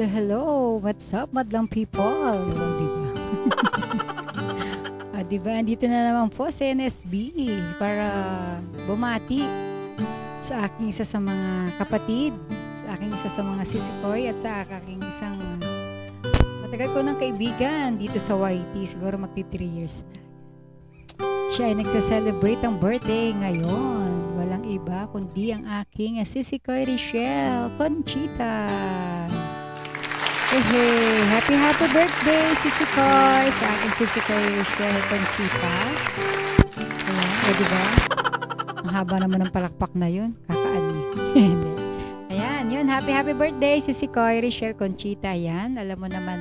Hello! What's up, madlang people? Diba? Diba, andito na naman po sa NSB para bumati sa aking isa sa mga kapatid, sa aking isa sa mga sisikoy at sa aking isang matagal ko ng kaibigan dito sa YT, siguro magti 3 years na. Siya ay nagsa-celebrate ang birthday ngayon. Walang iba kundi ang aking sisikoy Richelle Conchita. Hey, happy birthday, sisikoy, sa aking sisikoy Richelle Conchita. Ayan, diba? Ang haba naman ng palakpak na yun. Kakaani. Ayan, yun. Happy birthday, sisikoy Richelle Conchita. Ayan, alam mo naman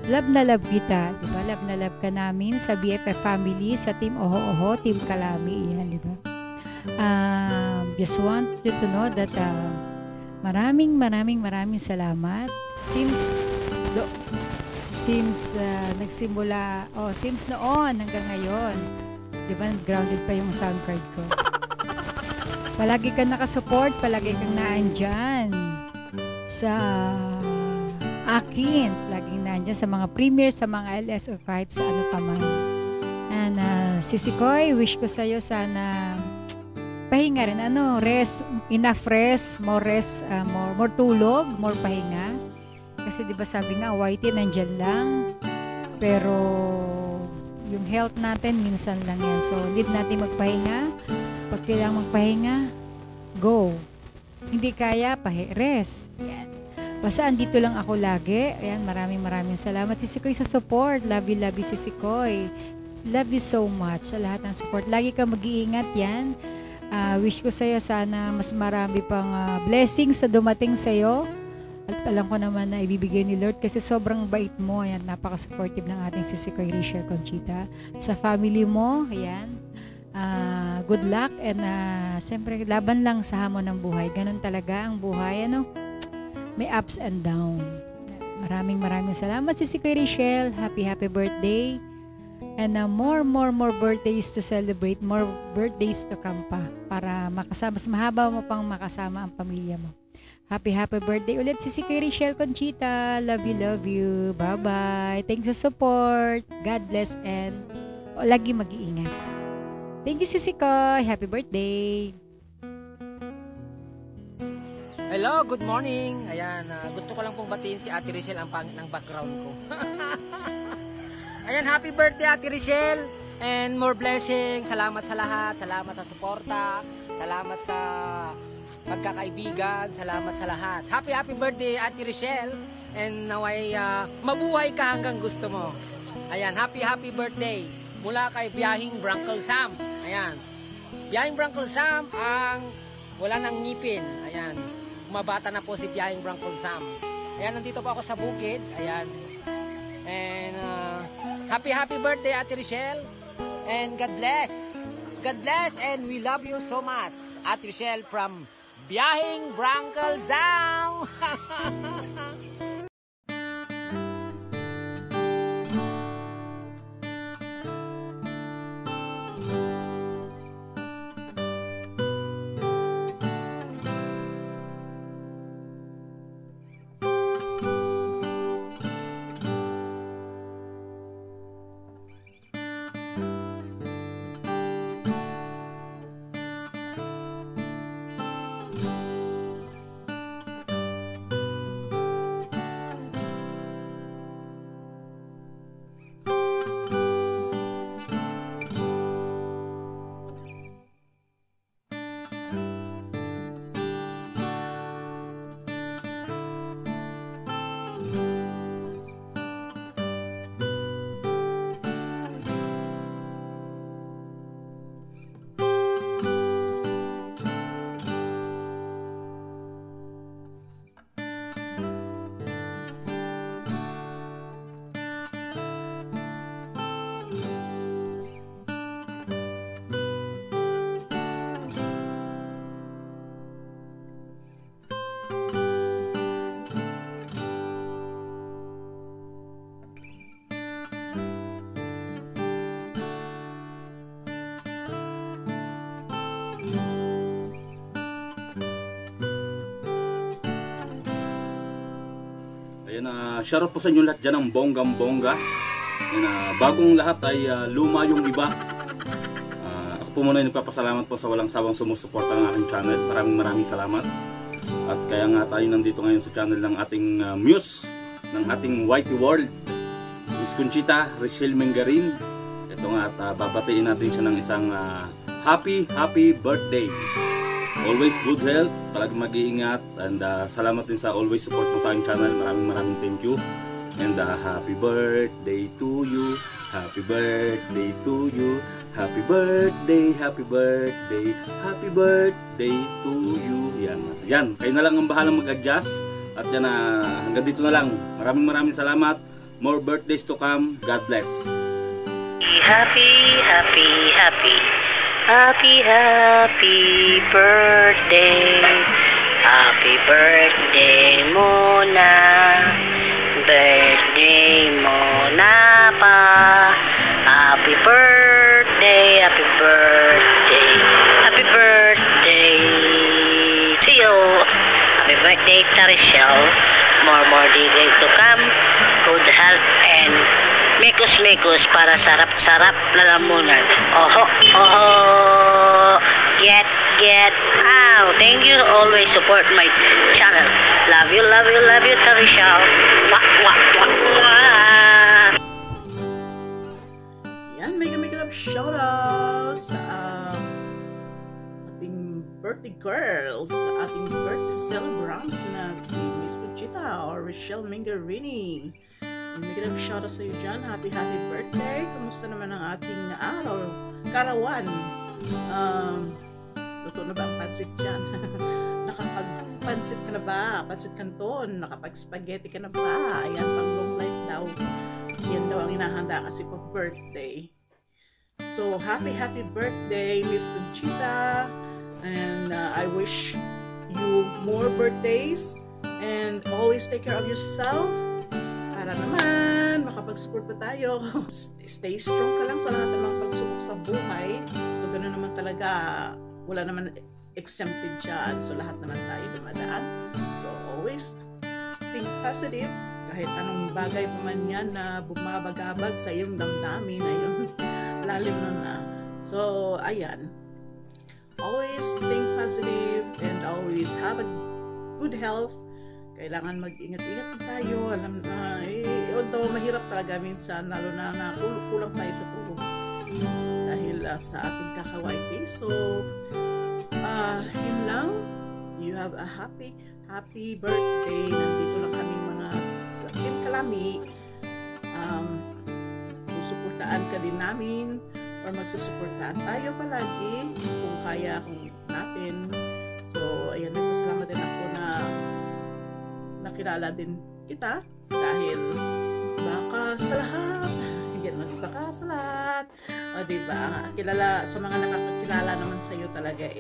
na love kita. Diba? Love na love ka namin sa BFF family, sa Team Oho, Team Kalami. Ayan, diba? Just want you to know that maraming salamat. Since nagsimula, since noon hanggang ngayon, di ba, grounded pa yung sound card ko. Palagi kang nakasupport, palagi kang naandyan sa akin, laging naandyan sa mga premiere, sa mga LS o kahit sa ano pa man. And Sisikoy, wish ko sa'yo sana pahinga rin, rest, enough rest, more tulog, more pahinga. Kasi 'di ba sabi nga, YT nandiyan lang. Pero yung health natin minsan lang 'yan. So need natin magpahinga. Pag kailangan magpahinga, go. Hindi kaya, rest. Yan. Basta andito lang ako lagi. Ayan, maraming salamat Sisikoy sa support. Love you Sisikoy. Love you so much sa lahat ng support. Lagi ka mag-iingat yan. Wish ko sa'yo sana mas marami pang blessings sa dumating sa'yo. At alam ko naman na ibibigay ni Lord kasi sobrang bait mo. Ayan, napaka-supportive ng ating sisikoy Richelle Conchita. Sa family mo, ayan, good luck and siyempre laban lang sa hamon ng buhay. Ganun talaga ang buhay, may ups and down. Maraming salamat sisikoy Richelle. Happy birthday. And more birthdays to celebrate, more birthdays to come pa para makasama, mas mahaba mo pang makasama ang pamilya mo. Happy birthday ulit Sisikoy Richelle Conchita. Love you. Bye-bye. Thanks sa support. God bless and lagi mag-iingat. Thank you Sisikoy. Happy birthday. Hello, good morning. Ayan, gusto ko lang pong batiin si Ate Richelle, ang pangit ng background ko. Ayan, happy birthday Ate Richelle and more blessings. Salamat sa lahat, salamat sa suporta, salamat sa pagkakaibigan, salamat sa lahat. Happy birthday Ate Richelle and naway mabuhay ka hanggang gusto mo. Ayan, happy birthday mula kay Biyahing Brankle Sam. Ayan, Biyahing Brankle Sam ang wala ng ngipin. Ayan, mabata na po si Biyahing Brankle Sam. Ayan, nandito po ako sa bukid. Ayan, and happy birthday Ate Richelle and God bless and we love you so much Ate Richelle from Biyahing Brankle Sam. shoutout po sa inyo lahat dyan ng bonggang-bongga. Bagong lahat ay luma yung iba. Ako po muna yung nagpapasalamat po sa walang sawang sumusuporta ng aking channel. Maraming salamat. At kaya nga tayo nandito ngayon sa channel ng ating muse, ng ating Whitey World, Miss Conchita Richelle Mengarin. Ito nga, at babatiin natin siya ng isang happy birthday. Always good health, palagi mag-iingat, and salamat din sa always support mo sa aking channel. Maraming thank you. And happy birthday to you, happy birthday to you, happy birthday, happy birthday, happy birthday to you. Yan, kayo na lang ang bahalang mag-adjust. At yan, hanggang dito na lang. Maraming salamat. More birthdays to come. God bless. Happy birthday. Happy birthday muna. Birthday muna pa. Happy birthday to you. Happy birthday to Richelle. More days to come. Good health and mekus para sarap lalamunan. Get out. Thank you, always support my channel. Love you, Richelle. Yan, mega love shoutout sa ating birthday girl, sa ating birthday celebrant na si Miss Conchita or Richelle Mengarin. Mega love shoutout sa iyo dyan. Happy birthday. Kamusta naman ang ating karawan? Luto na ba ang pansit dyan? Nakapag-pansit ka na ba? Pansit canton? Nakapag-spaghetti ka na ba? Ayan, pang long life daw. Yan daw ang hinahanda kasi pag birthday. So, happy birthday, Miss Conchita. And I wish you more birthdays. And always take care of yourself. Para naman, makapag-support pa tayo. Stay strong ka lang sa lahat ng mga pagsubok sa buhay. So, ganoon naman talaga. Wala naman exempted dyan. So, lahat naman tayo dumadaan. So, always think positive. Kahit anong bagay pa man yan na bumabagabag sa iyong damdamin na yun. Lalim na. So, ayan. Always think positive and always have a good health. Kailangan mag-ingat-ingat tayo. Alam na, although mahirap talaga minsan, lalo na kulang tayo sa tulog. Dahil sa ating kakawaiti. So, yun lang. You have a happy birthday. Nandito lang kaming mga sa Team Kalami. Susuportaan ka din namin or magsusuportaan tayo palagi kung kaya, kung natin. So, ayan, nagpasalamat din ako na nakilala din kita dahil baka sa lahat baka sa lahat diba, kilala sa mga nakakakilala naman sa iyo talaga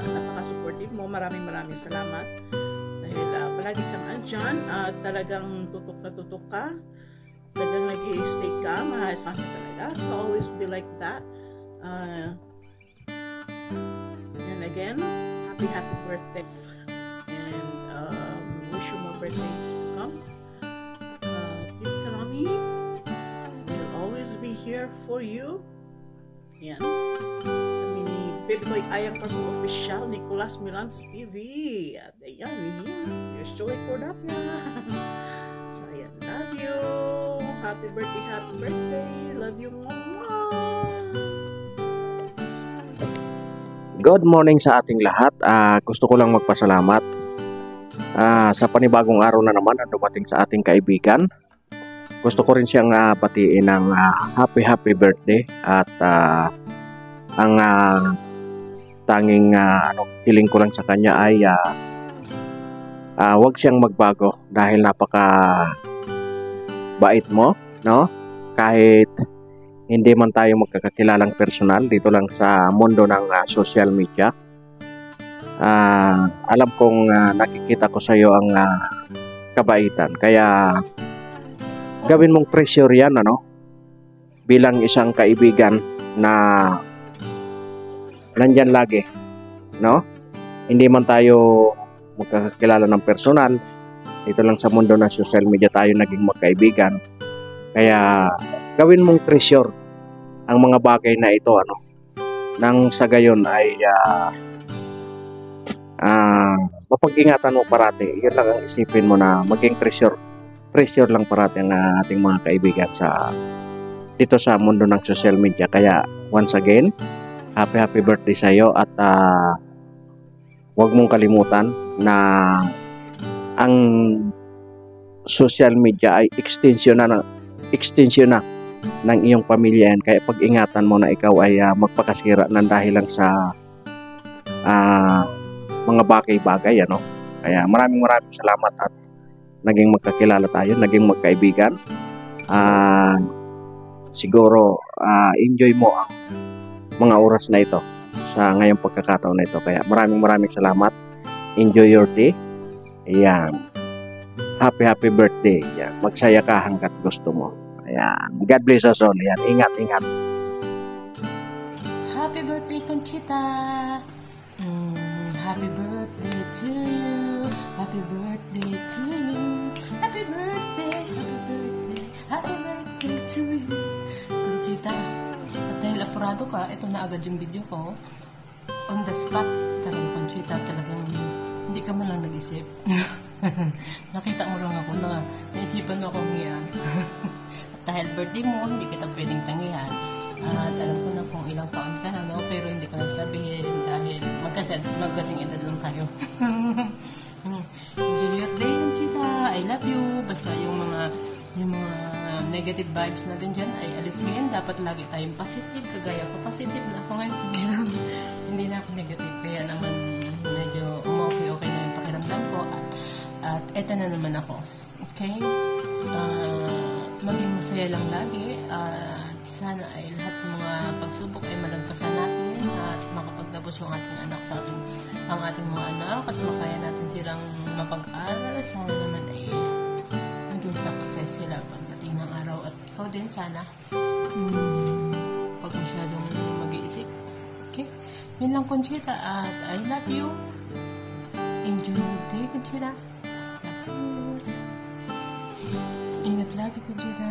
napaka-supportive mo. Maraming salamat dahil palagi kang andyan at talagang tutok ka, talagang nag-i-stay ka, mahayas ka talaga. So always be like that. And again, happy birthday and wish you more birthdays to come. Team Kalami will always be here for you. Yan. Kami ni Baby Boy Ayang Parko Official, Nicolas Milans TV. At ayan, here's Joey Cordapia. So ayan, love you. Happy birthday. Love you, mama. Good morning sa ating lahat. Gusto ko lang magpasalamat sa panibagong araw na naman na dumating sa ating kaibigan. Gusto ko rin siyang batiin ng happy birthday at ang tanging hiling ko lang sa kanya ay wag siyang magbago dahil napaka bait mo, no? Kahit hindi man tayo magkakakilalang personal dito lang sa mundo ng social media. Alam kong nakikita ko sa iyo ang kabaitan. Kaya gawin mong treasure yan, bilang isang kaibigan na nandyan lagi, no? Hindi man tayo magkakakilala ng personal, Dito lang sa mundo ng social media tayo naging magkaibigan. Kaya gawin mong treasure ang mga bagay na ito, ano. Nang sa gayon ay mapag-ingatan mo parati. Yun lang ang isipin mo, na maging treasure lang parati ang ating mga kaibigan dito sa mundo ng social media. Kaya once again, happy birthday sa iyo, at huwag mong kalimutan na ang social media ay extension na ng iyong pamilya yan. Kaya pag-ingatan mo na ikaw ay magpakasira ng dahil lang sa mga bagay-bagay, ano. Kaya maraming salamat at naging magkakilala tayo, naging magkaibigan. Siguro enjoy mo ang mga oras na ito sa ngayong pagkakataon na ito. Kaya maraming salamat. Enjoy your day. Ayan. Happy birthday. Ayan. Magsaya ka hanggat gusto mo. Ayan. God bless us all. Ayan. Ingat. Happy birthday, Conchita. Happy birthday to you. Happy birthday to you. Happy birthday to you. Conchita, at dahil apurado ka, ito na agad yung video ko. On the spot, talagang Conchita, talagang hindi ka man lang nag-isip. Nakita mo lang ako na naisipan mo akong hiyan. At dahil birthday mo, hindi kita pwedeng tangihan. At alam ko na kung ilang taon ka na, no? Pero hindi ko lang sabihin dahil magkasing edad lang tayo. Enjoy your day, Conchita. I love you. Basta yung mga negative vibes natin dyan ay alisin. Dapat lagi tayong positive. Kagaya ko, positive na ako ngayon. Hindi na ako negative. Kaya naman medyo okay na yung pakiramdam ko. At eto na naman ako. Okay? Maging masaya lang lagi. At sana ay lahat ng mga pagsubok ay malagpasan natin at makapagtapos yung ating anak ang ating mga anak, at makaya natin silang mapag-aral. Sana naman ay maging success sila pagdating ng araw, at ikaw din sana pag masyadong mag-iisip. Okay? Yun lang, Conchita, at I love you. Enjoy your day, Conchita. Ingat lagi, Conchita.